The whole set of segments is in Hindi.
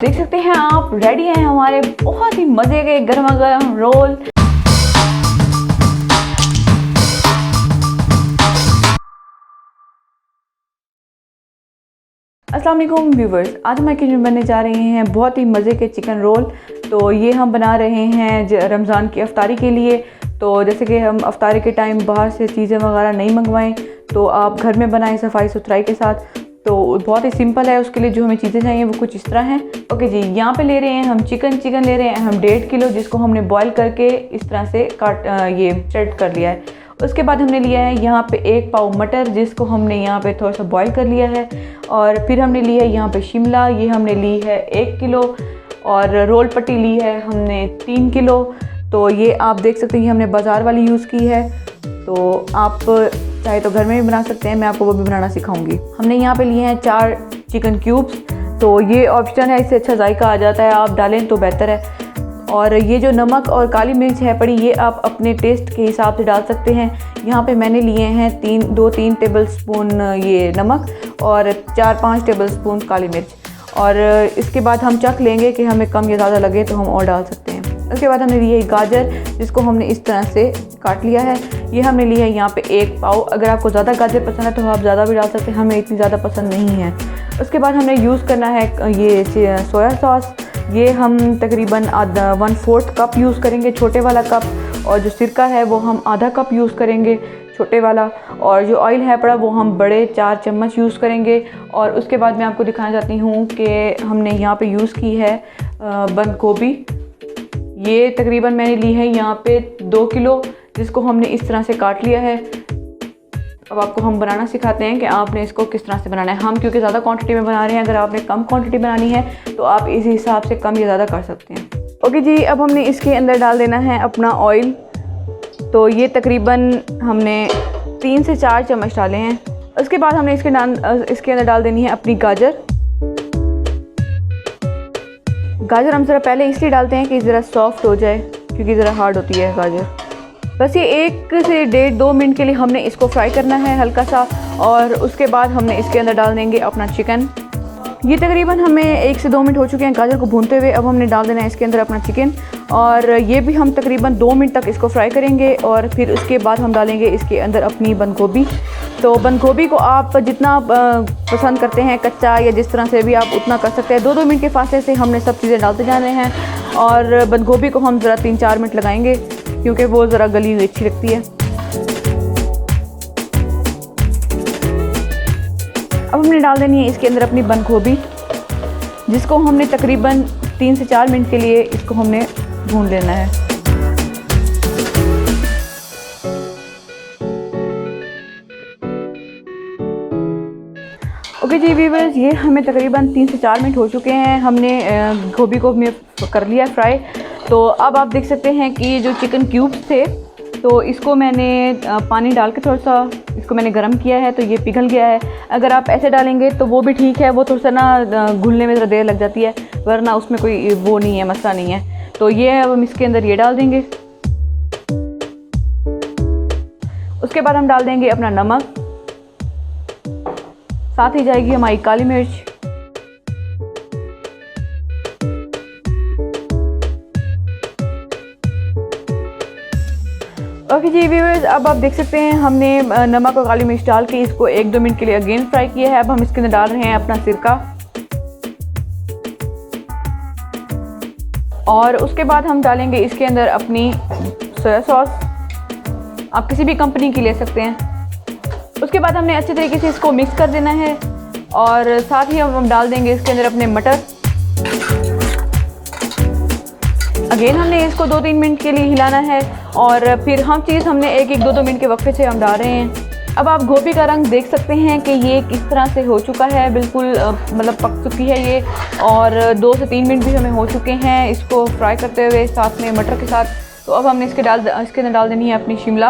देख सकते हैं आप, रेडी हैं हमारे बहुत ही मज़े के गर्मा गर्म रोल। अस्सलाम वालेकुम व्यूवर्स, आज हमारे किचन में बनने जा रहे हैं बहुत ही मज़े के चिकन रोल। तो ये हम बना रहे हैं रमज़ान की अफ्तारी के लिए। तो जैसे कि हम अफ्तारी के टाइम बाहर से चीज़ें वगैरह नहीं मंगवाएं, तो आप घर में बनाएं सफाई सुथराई के साथ। तो बहुत ही सिंपल है। उसके लिए जो हमें चीज़ें चाहिए वो कुछ इस तरह हैं। ओके जी, यहाँ पे ले रहे हैं हम चिकन ले रहे हैं हम 1.5 किलो, जिसको हमने बॉईल करके इस तरह से ये स्ट्रेट कर लिया है। उसके बाद हमने लिया है यहाँ पे 1 पाव मटर, जिसको हमने यहाँ पे थोड़ा सा बॉईल कर लिया है। और फिर हमने लिया है यहाँ पे शिमला, ये हमने ली है 1 किलो। और रोल पट्टी ली है हमने 3 किलो। तो ये आप देख सकते हैं हमने बाज़ार वाली यूज़ की है। तो आप चाहे तो घर में भी बना सकते हैं, मैं आपको वो भी बनाना सिखाऊंगी। हमने यहाँ पे लिए हैं 4 चिकन क्यूब्स। तो ये ऑप्शन है, इससे अच्छा जायका आ जाता है, आप डालें तो बेहतर है। और ये जो नमक और काली मिर्च है पड़ी, ये आप अपने टेस्ट के हिसाब से डाल सकते हैं। यहाँ पे मैंने लिए हैं 2-3 टेबल स्पून ये नमक और 4-5 टेबल स्पून काली मिर्च। और इसके बाद हम चख लेंगे कि हमें कम या ज़्यादा लगे तो हम और डाल सकते हैं। उसके बाद हमने लिए गाजर, जिसको हमने इस तरह से काट लिया है। ये हमने लिया है यहाँ पे 1 पाव। अगर आपको ज़्यादा गाजर पसंद है तो आप ज़्यादा भी डाल सकते हैं, हमें इतनी ज़्यादा पसंद नहीं है। उसके बाद हमने यूज़ करना है ये सोया सॉस। ये हम तकरीबन 1/4 कप यूज़ करेंगे, छोटे वाला कप। और जो सिरका है वो हम आधा कप यूज़ करेंगे, छोटे वाला। और जो ऑयल है पड़ा वो हम बड़े 4 चम्मच यूज़ करेंगे। और उसके बाद मैं आपको दिखाना चाहती हूँ कि हमने यहाँ पे यूज़ की है बंद गोभी। ये तकरीबन मैंने ली है यहाँ पे 2 किलो, जिसको हमने इस तरह से काट लिया है। अब आपको हम बनाना सिखाते हैं कि आपने इसको किस तरह से बनाना है। हम क्योंकि ज़्यादा क्वांटिटी में बना रहे हैं, अगर आपने कम क्वांटिटी बनानी है तो आप इस हिसाब से कम या ज़्यादा कर सकते हैं। ओके जी, अब हमने इसके अंदर डाल देना है अपना ऑयल। तो ये तकरीबन हमने 3 से 4 चम्मच डाले हैं। उसके बाद हमने इसके अंदर डाल देनी है अपनी गाजर। गाजर हम ज़रा पहले इसलिए डालते हैं कि ज़रा सॉफ्ट हो जाए, क्योंकि ज़रा हार्ड होती है गाजर। बस ये 1 से 1.5-2 मिनट के लिए हमने इसको फ्राई करना है हल्का सा। और उसके बाद हमने इसके अंदर डाल देंगे अपना चिकन। ये तकरीबन हमें 1 से 2 मिनट हो चुके हैं गाजर को भूनते हुए। अब हमने डाल देना है इसके अंदर अपना चिकन, और ये भी हम तकरीबन 2 मिनट तक इसको फ्राई करेंगे। और फिर उसके बाद हम डालेंगे इसके अंदर अपनी बंद गोभी। तो बंद गोभी को आप जितना पसंद करते हैं, कच्चा या जिस तरह से भी आप उतना कर सकते हैं। 2-2 मिनट के फासले से हमने सब चीज़ें डालते जा रहे हैं। और बंद गोभी को हम ज़रा 3-4 मिनट लगाएंगे, क्योंकि वो ज़रा गली हुई अच्छी लगती है। अब हमने डाल देनी है इसके अंदर अपनी बंद गोभी, जिसको हमने तकरीबन 3 से 4 मिनट के लिए इसको हमने भून लेना है। ओके जी व्यूअर्स, ये हमें तकरीबन 3 से 4 मिनट हो चुके हैं। हमने गोभी को कर लिया फ्राई। तो अब आप देख सकते हैं कि ये जो चिकन क्यूब्स थे, तो इसको मैंने पानी डाल के थोड़ा सा इसको मैंने गर्म किया है, तो ये पिघल गया है। अगर आप ऐसे डालेंगे तो वो भी ठीक है, वो थोड़ा सा ना घुलने में ज़रा देर लग जाती है, वरना उसमें कोई वो नहीं है, मसला नहीं है। तो ये अब हम इसके अंदर ये डाल देंगे। उसके बाद हम डाल देंगे अपना नमक, साथ ही जाएगी हमारी काली मिर्च। ओके जी व्यूअर्स, अब आप देख सकते हैं हमने नमक और काली मिर्च डाल के इसको 1-2 मिनट के लिए अगेन फ्राई किया है। अब हम इसके अंदर डाल रहे हैं अपना सिरका। और उसके बाद हम डालेंगे इसके अंदर अपनी सोया सॉस, आप किसी भी कंपनी की ले सकते हैं। उसके बाद हमने अच्छे तरीके से इसको मिक्स कर देना है। और साथ ही हम डाल देंगे इसके अंदर अपने मटर। अगेन हमने इसको 2-3 मिनट के लिए हिलाना है। और फिर हमने 1-2 मिनट के वक्फे से हम डाल रहे हैं। अब आप गोभी का रंग देख सकते हैं कि ये किस तरह से हो चुका है, बिल्कुल मतलब पक चुकी है ये। और 2 से 3 मिनट भी हमें हो चुके हैं इसको फ्राई करते हुए साथ में मटर के साथ। तो अब हमने इसके अंदर डाल देनी है अपनी शिमला।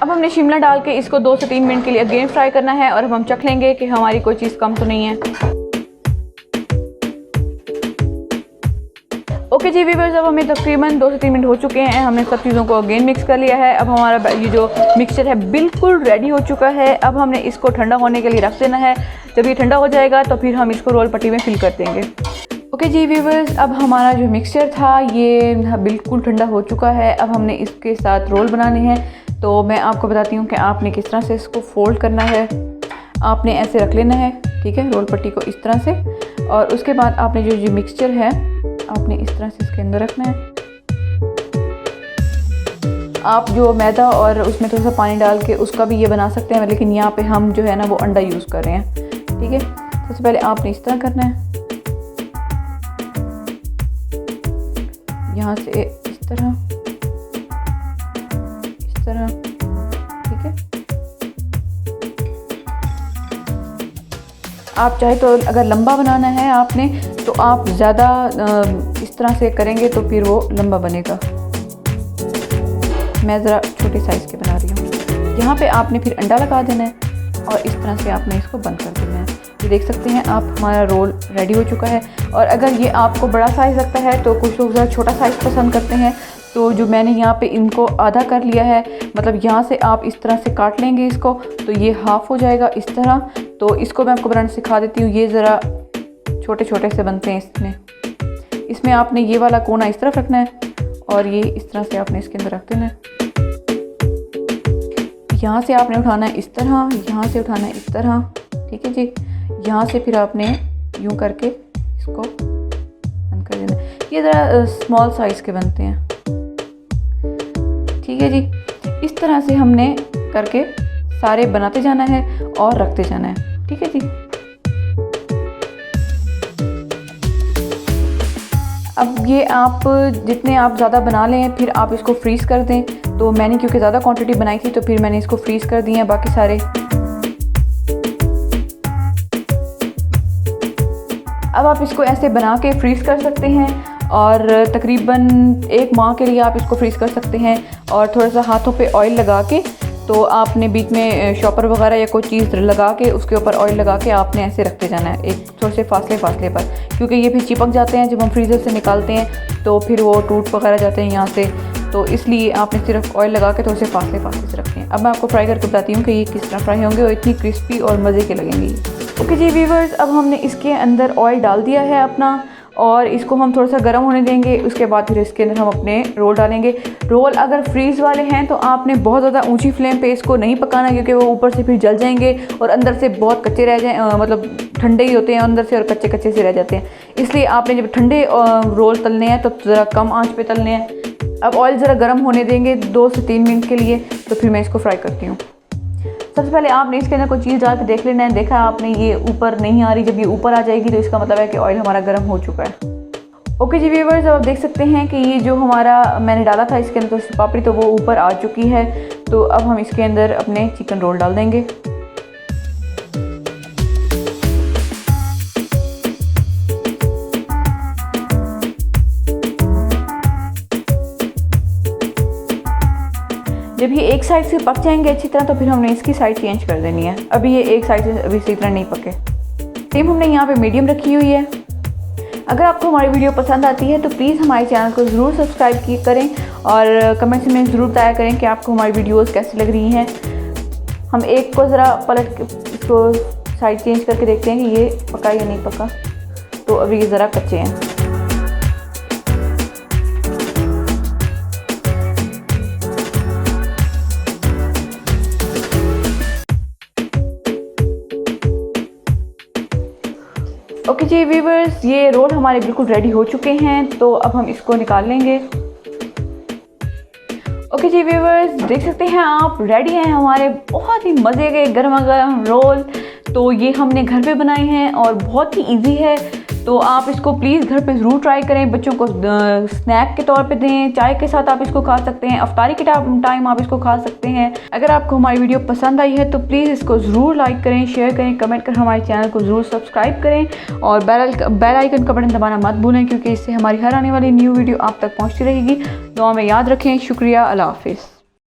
अब हमने शिमला डाल के इसको 2 से 3 मिनट के लिए अगेन फ्राई करना है। और अब हम चख लेंगे कि हमारी कोई चीज़ कम तो नहीं है। ओके जी व्यूअर्स, अब हमें तकरीबन 2 से 3 मिनट हो चुके हैं। हमने सब चीज़ों को अगेन मिक्स कर लिया है। अब हमारा ये जो मिक्सचर है बिल्कुल रेडी हो चुका है। अब हमने इसको ठंडा होने के लिए रख देना है। जब ये ठंडा हो जाएगा तो फिर हम इसको रोल पट्टी में फिल कर देंगे। ओके जी व्यूअर्स, अब हमारा जो मिक्सचर था ये बिल्कुल ठंडा हो चुका है। अब हमने इसके साथ रोल बनाने हैं। तो मैं आपको बताती हूँ कि आपने किस तरह से इसको फोल्ड करना है। आपने ऐसे रख लेना है, ठीक है, रोल पट्टी को इस तरह से, और उसके बाद आपने जो मिक्सचर है आपने इस तरह से इसके अंदर रखना है। आप जो मैदा और उसमें थोड़ा सा पानी डाल के उसका भी ये बना सकते हैं, लेकिन यहाँ पे हम जो है ना वो अंडा यूज़ कर रहे हैं, ठीक है। सबसे पहले आपने इस तरह करना है, यहाँ से इस तरह, ठीक है। आप चाहे तो अगर लंबा बनाना है आपने तो आप ज़्यादा इस तरह से करेंगे तो फिर वो लंबा बनेगा। मैं ज़रा छोटे साइज़ के बना रही हूँ। यहाँ पे आपने फिर अंडा लगा देना है और इस तरह से आपने इसको बंद कर देना है। ये देख सकते हैं आप, हमारा रोल रेडी हो चुका है। और अगर ये आपको बड़ा साइज़ लगता है तो कुछ लोग ज़रा छोटा साइज़ पसंद करते हैं, तो जो मैंने यहाँ पे इनको आधा कर लिया है, मतलब यहाँ से आप इस तरह से काट लेंगे इसको तो ये हाफ़ हो जाएगा इस तरह। तो इसको मैं आपको बनाना सिखा देती हूँ। ये ज़रा छोटे छोटे से बनते हैं। इसमें आपने ये वाला कोना इस तरफ रखना है और ये इस तरह से आपने इसके अंदर रख देना है। यहाँ से आपने उठाना है इस तरह, यहाँ से उठाना है इस तरह, ठीक है जी। यहाँ से फिर आपने यूँ करके इसको बंद कर देना। ये ज़रा स्मॉल साइज़ के बनते हैं, ठीक है जी। इस तरह से हमने करके सारे बनाते जाना है और रखते जाना है, ठीक है जी। अब ये आप जितने आप ज़्यादा बना लें फिर आप इसको फ्रीज़ कर दें। तो मैंने क्योंकि ज़्यादा क्वांटिटी बनाई थी तो फिर मैंने इसको फ्रीज़ कर दिए हैं बाकी सारे। अब आप इसको ऐसे बना के फ्रीज़ कर सकते हैं और तकरीबन 1 माह के लिए आप इसको फ्रीज़ कर सकते हैं। और थोड़ा सा हाथों पे ऑयल लगा के, तो आपने बीच में शॉपर वगैरह या कोई चीज़ लगा के उसके ऊपर ऑयल लगा के आपने ऐसे रखते जाना है एक थोड़े से फासले पर, क्योंकि ये फिर चिपक जाते हैं जब हम फ्रीज़र से निकालते हैं तो फिर वो टूट वगैरह जाते हैं यहाँ से। तो इसलिए आपने सिर्फ ऑयल लगा के थोड़े से फासले से रखते हैं। अब मैं आपको फ्राई करके बताती हूँ कि ये किस तरह फ्राई होंगे और इतनी क्रिस्पी और मज़े के लगेंगे। ओके जी व्यूअर्स, अब हमने इसके अंदर ऑयल डाल दिया है अपना और इसको हम थोड़ा सा गर्म होने देंगे। उसके बाद फिर इसके अंदर हम अपने रोल डालेंगे। रोल अगर फ्रीज़ वाले हैं तो आपने बहुत ज़्यादा ऊंची फ्लेम पे इसको नहीं पकाना, क्योंकि वो ऊपर से फिर जल जाएंगे और अंदर से बहुत कच्चे रह जाए, मतलब ठंडे ही होते हैं अंदर से और कच्चे से रह जाते हैं। इसलिए आपने जब ठंडे रोल तलने हैं तो ज़रा कम आँच पर तलने हैं। अब ऑयल ज़रा गर्म होने देंगे 2 से 3 मिनट के लिए, तो फिर मैं इसको फ्राई करती हूँ। सबसे पहले आपने इसके अंदर कोई चीज़ डाल के देख लेना है। देखा आपने ये ऊपर नहीं आ रही, जब ये ऊपर आ जाएगी तो इसका मतलब है कि ऑयल हमारा गर्म हो चुका है। ओके जी व्यूअर्स, अब आप देख सकते हैं कि ये जो हमारा मैंने डाला था इसके अंदर तो पापड़ी, तो वो ऊपर आ चुकी है। तो अब हम इसके अंदर अपने चिकन रोल डाल देंगे। जब ये एक साइड से पक जाएंगे अच्छी तरह तो फिर हमने इसकी साइड चेंज कर देनी है। अभी ये एक साइड से अभी सही तरह नहीं पके। फ्लेम हमने यहाँ पे मीडियम रखी हुई है। अगर आपको हमारी वीडियो पसंद आती है तो प्लीज़ हमारे चैनल को ज़रूर सब्सक्राइब करें और कमेंट्स में ज़रूर बताया करें कि आपको हमारी वीडियोस कैसी लग रही हैं। हम एक को ज़रा पलट के इसको साइड चेंज करके देखते हैं कि ये पका या नहीं पका। तो अभी ये ज़रा कच्चे हैं। ओके जी व्यूअर्स, ये रोल हमारे बिल्कुल रेडी हो चुके हैं। तो अब हम इसको निकाल लेंगे। ओके जी व्यूअर्स, देख सकते हैं आप, रेडी हैं हमारे बहुत ही मज़े के गर्मा गर्म रोल। तो ये हमने घर पे बनाए हैं और बहुत ही इजी है। तो आप इसको प्लीज़ घर पे ज़रूर ट्राई करें। बच्चों को स्नैक के तौर पे दें, चाय के साथ आप इसको खा सकते हैं, अफ्तारी के टाइम आप इसको खा सकते हैं। अगर आपको हमारी वीडियो पसंद आई है तो प्लीज़ इसको ज़रूर लाइक करें, शेयर करें, कमेंट कर हमारे चैनल को ज़रूर सब्सक्राइब करें और बेल आइकन का बटन दबाना मत भूलें, क्योंकि इससे हमारी हर आने वाली न्यू वीडियो आप तक पहुँचती रहेगी। दुआ में याद रखें। शुक्रिया। अल्लाह हाफिज़।